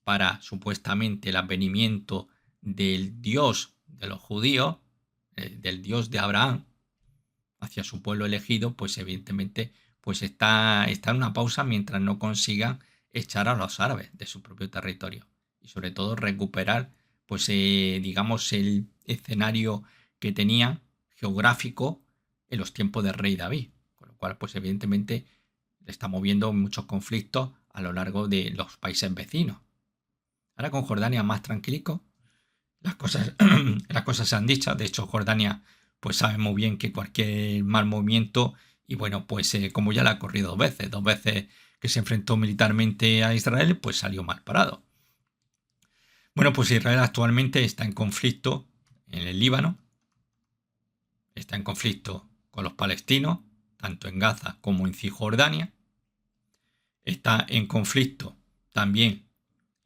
para supuestamente el advenimiento del Dios de los judíos, del Dios de Abraham, hacia su pueblo elegido, pues evidentemente pues está en una pausa mientras no consigan echar a los árabes de su propio territorio y sobre todo recuperar pues digamos el escenario que tenía geográfico en los tiempos del rey David, con lo cual pues evidentemente le está moviendo muchos conflictos a lo largo de los países vecinos. Ahora con Jordania más tranquilico, las cosas, las cosas se han dicho. De hecho, Jordania pues sabe muy bien que cualquier mal movimiento, y bueno, pues como ya la ha corrido dos veces que se enfrentó militarmente a Israel, pues salió mal parado. Bueno, pues Israel actualmente está en conflicto en el Líbano, está en conflicto con los palestinos, tanto en Gaza como en Cisjordania, está en conflicto también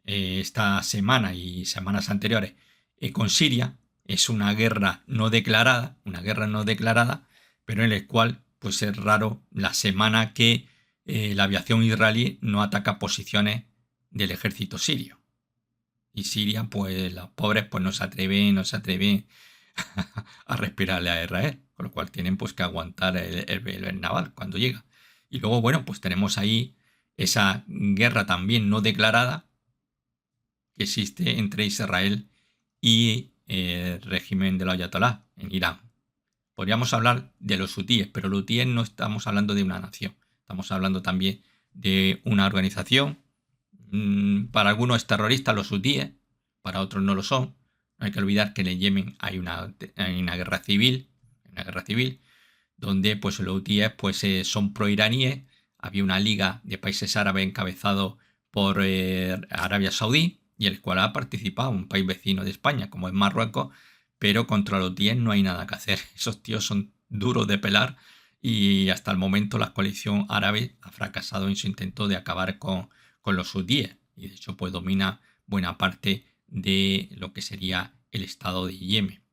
esta semana y semanas anteriores con Siria. Es una guerra no declarada, pero en la cual pues es raro la semana que la aviación israelí no ataca posiciones del ejército sirio. Y Siria, pues los pobres pues no se atreven a respirarle a Israel, con lo cual tienen pues que aguantar el naval cuando llega. Y luego, bueno, pues tenemos ahí esa guerra también no declarada que existe entre Israel y el régimen del Ayatolá en Irán. Podríamos hablar de los hutíes, pero los hutíes no estamos hablando de una nación, estamos hablando también de una organización. Para algunos es terrorista los hutíes, para otros no lo son. No hay que olvidar que en el Yemen hay una guerra civil, donde pues los hutíes pues son proiraníes. Había una liga de países árabes encabezado por Arabia Saudí, y el cual ha participado un país vecino de España, como es Marruecos, pero contra los hutíes no hay nada que hacer. Esos tíos son duros de pelar y hasta el momento la coalición árabe ha fracasado en su intento de acabar con los hutíes, y de hecho pues domina buena parte de lo que sería el estado de Yemen.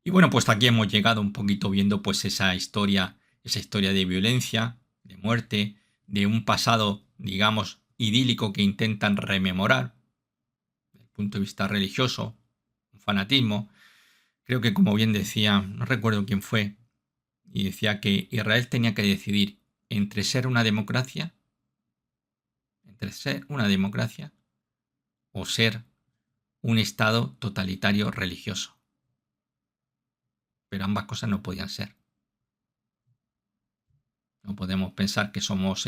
Y bueno, pues aquí hemos llegado un poquito viendo pues esa historia de violencia, de muerte, de un pasado, digamos, idílico que intentan rememorar desde el punto de vista religioso, un fanatismo. Creo que, como bien decía, no recuerdo quién fue, y decía que Israel tenía que decidir entre ser una democracia o ser un estado totalitario religioso. Pero ambas cosas no podían ser. No podemos pensar que somos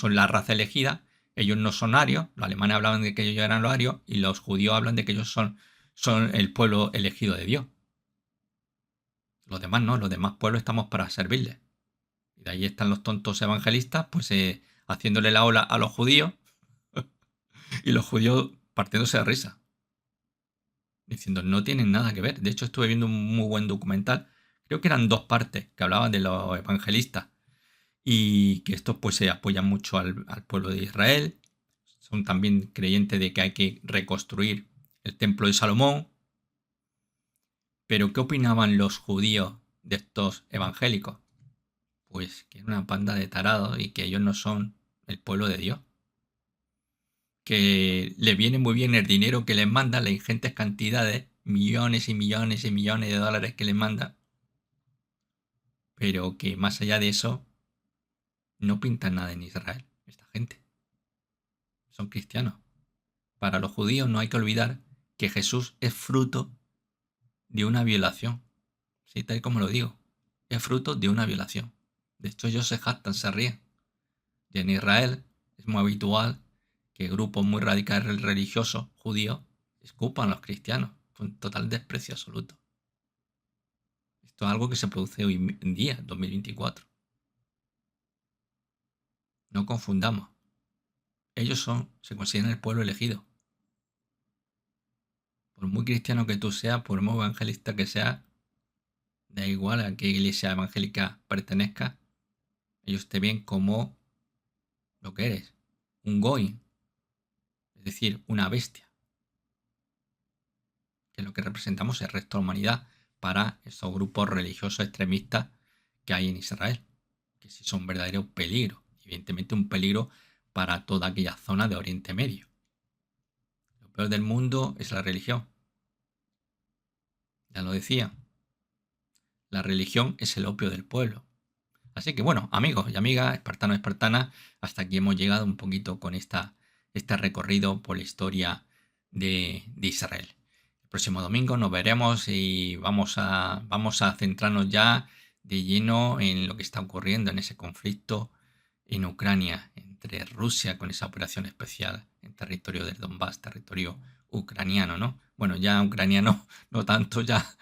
la raza elegida. Ellos no son arios. Los alemanes hablaban de que ellos eran los arios y los judíos hablan de que ellos son el pueblo elegido de Dios. Los demás no, los demás pueblos estamos para servirles. Y de ahí están los tontos evangelistas, pues haciéndole la ola a los judíos y los judíos partiéndose de risa, diciendo no tienen nada que ver. De hecho, estuve viendo un muy buen documental, creo que eran 2 partes, que hablaban de los evangelistas y que estos pues se apoyan mucho al pueblo de Israel. Son también creyentes de que hay que reconstruir el templo de Salomón. Pero ¿qué opinaban los judíos de estos evangélicos? Pues que es una panda de tarados y que ellos no son el pueblo de Dios. Que le viene muy bien el dinero que les manda, las ingentes cantidades, millones y millones y millones de dólares que les manda, pero que más allá de eso no pintan nada en Israel, esta gente. Son cristianos. Para los judíos no hay que olvidar que Jesús es fruto de una violación. Sí, tal como lo digo. Es fruto de una violación. De hecho, ellos se jactan, se ríen. Y en Israel es muy habitual que grupos muy radicales religiosos judíos escupan a los cristianos con total desprecio absoluto. Esto es algo que se produce hoy en día, 2024. No confundamos. Ellos se consideran el pueblo elegido. Por muy cristiano que tú seas, por muy evangelista que seas, Da igual a qué iglesia evangélica pertenezca, ellos te ven como lo que eres, un goy, es decir, una bestia, que lo que representamos es el resto de la humanidad para esos grupos religiosos extremistas que hay en Israel, que sí son un verdadero peligro, evidentemente un peligro para toda aquella zona de Oriente Medio. Lo peor del mundo es la religión. Ya lo decía, la religión es el opio del pueblo. Así que bueno, amigos y amigas, espartanos y espartanas, hasta aquí hemos llegado un poquito con este recorrido por la historia de Israel. El próximo domingo nos veremos y vamos a centrarnos ya de lleno en lo que está ocurriendo en ese conflicto en Ucrania, entre Rusia con esa operación especial en territorio del Donbass, territorio ucraniano, ¿no? Bueno, ya ucraniano no tanto, ya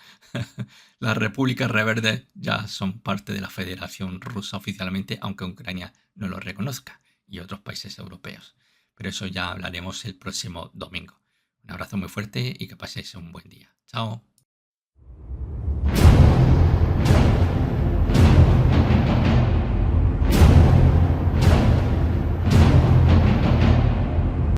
las repúblicas rebeldes ya son parte de la Federación Rusa oficialmente, aunque Ucrania no lo reconozca, y otros países europeos. Pero eso ya hablaremos el próximo domingo. Un abrazo muy fuerte y que paséis un buen día. Chao.